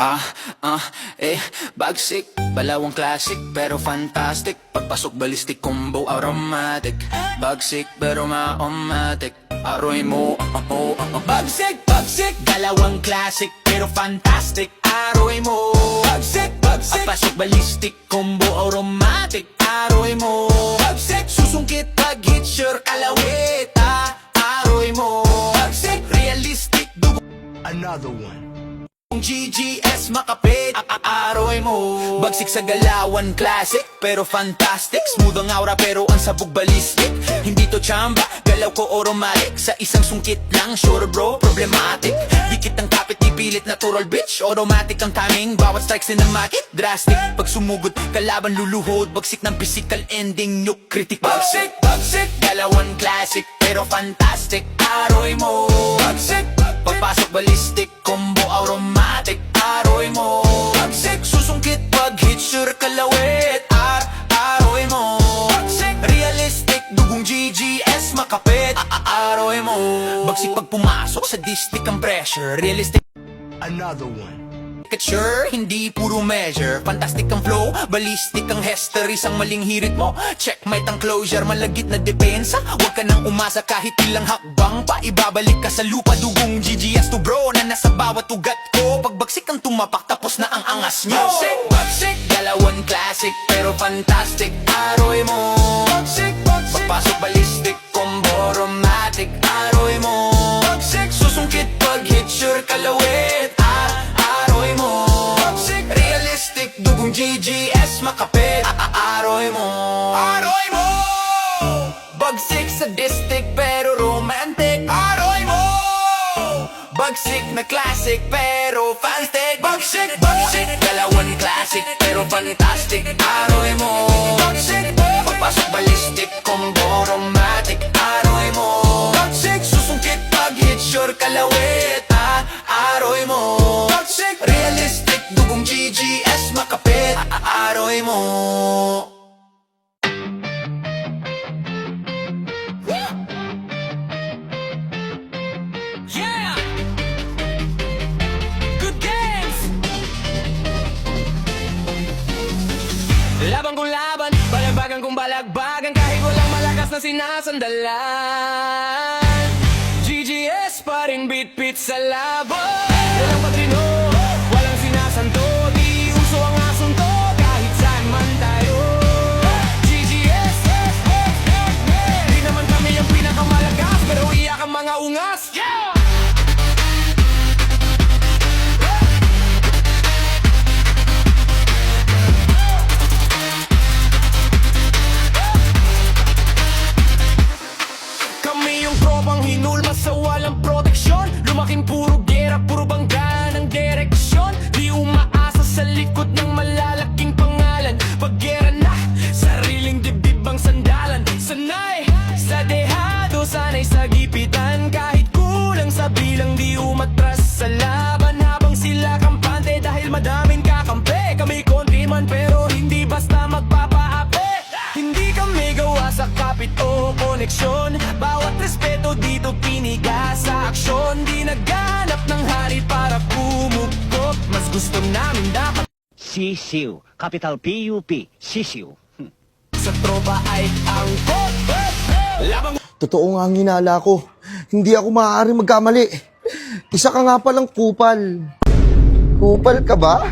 Ah, ah, bagsik, balawang classic pero fantastic. Pagpasok ballistic combo automatic. Bagsik pero ma-omatic. Aroy mo, bagsik, bagsik, dalawang classic pero fantastic. Aroy mo, bagsik, bagsik, pagpasok ballistic combo automatic. Aroy mo, bagsik, susungkit pag hit sure kalawit. Aroy mo, bagsik, realistic dugo. Another one. Kung GGS makapit, aroy mo. Bagsik sa galawan, classic pero fantastic. Smooth ang aura pero ang sabog ballistic. Hindi to chamba, galaw ko automatic. Sa isang sungkit lang, sure bro, problematic. Dikit ang kapit, ipilit natural bitch. Automatic ang timing, bawat strike cinematic. Drastic, pag sumugod, kalaban luluhod. Bagsik ng physical ending, nuke critical. Bagsik, bagsik, galawan classic pero fantastic. Aroy mo, bagsik, pagpasok ballistic, combo automatic. Aroy mo, bagsik, susungkit pag hit sure kalawit. Aroy mo, bagsik, realistic dugong GGS makapit. Aroy mo, bagsik pag pumasok sa distic ang pressure. Realistic Another one. sure, hindi puro measure. Fantastic ang flow, ballistic ang hester. Isang maling hirit mo, checkmate ang closure. Malagit na depensa, huwag ka nang umasa kahit ilang hakbang pa. Ibabalik ka sa lupa, dugong GGS to bro na nasa bawat ugat ko. Pagbagsik ang tumapak, tapos na ang angas nyo. Bagsik, bagsik, dalawan classic pero fantastic. Aroy mo, bagsik, bagsik, pagpasok ballistic, combo automatic. Aroy mo, bagsik, susungkit pag hit sure kalawit. Aroy mo, bagsik, realistic dugong GGS makapit. Aroy mo, aroy mo, bagsik sa distic pero romantic. Aroy mo, bagsik na classic pero fantastic. Bagsik, bagsik, dalawan classic pero fantastic. Aroy mo, bagsik, pagpasok ballistic, combo automatic. Aroy mo, bagsik, susungkit pag hit sure kalawit. Aroy mo, bagsik, realistic dugong GGS makapit. Aroy mo. Yeah! Good games! Laban kong laban, balagbagan kong balagbagan. Kahit walang malakas na sinasandalan. GGS pa rin bit-bit sa laban. Walang patrino, walang sinasanto. Di uso ang asunto, kahit saan man tayo. GGS, di naman kami ang pinakamalakas, pero iyak ang mga ungas. Yeah! Kami yung tropang hinulma sa walang proteksyon. Lumaking puro gera, puro bangga ng direksyon. Di umaasa sa likod ng malalaking pangalan. Pag gera na, sariling dibdib ang sandalan. Sanay sa dehado, sanay sa gipitan. Kahit kulang sa bilang, di umatras sa laban. Habang sila kampante dahil madaming kakampi. Kami konti man pero hindi basta magpapaapi. Hindi kami gawa sa kapit o koneksyon. Bawat respeto dito piniga sa aksyon. Di naghanap ng harit para pumukot. Mas gusto namin dapat Sisiw, capital P-U-P, sisiw. sa tropa ay angkot. Labang Totoo nga ang hinala ko. Hindi ako maaaring magkamali. Isa ka nga palang kupal. Kupal ka ba?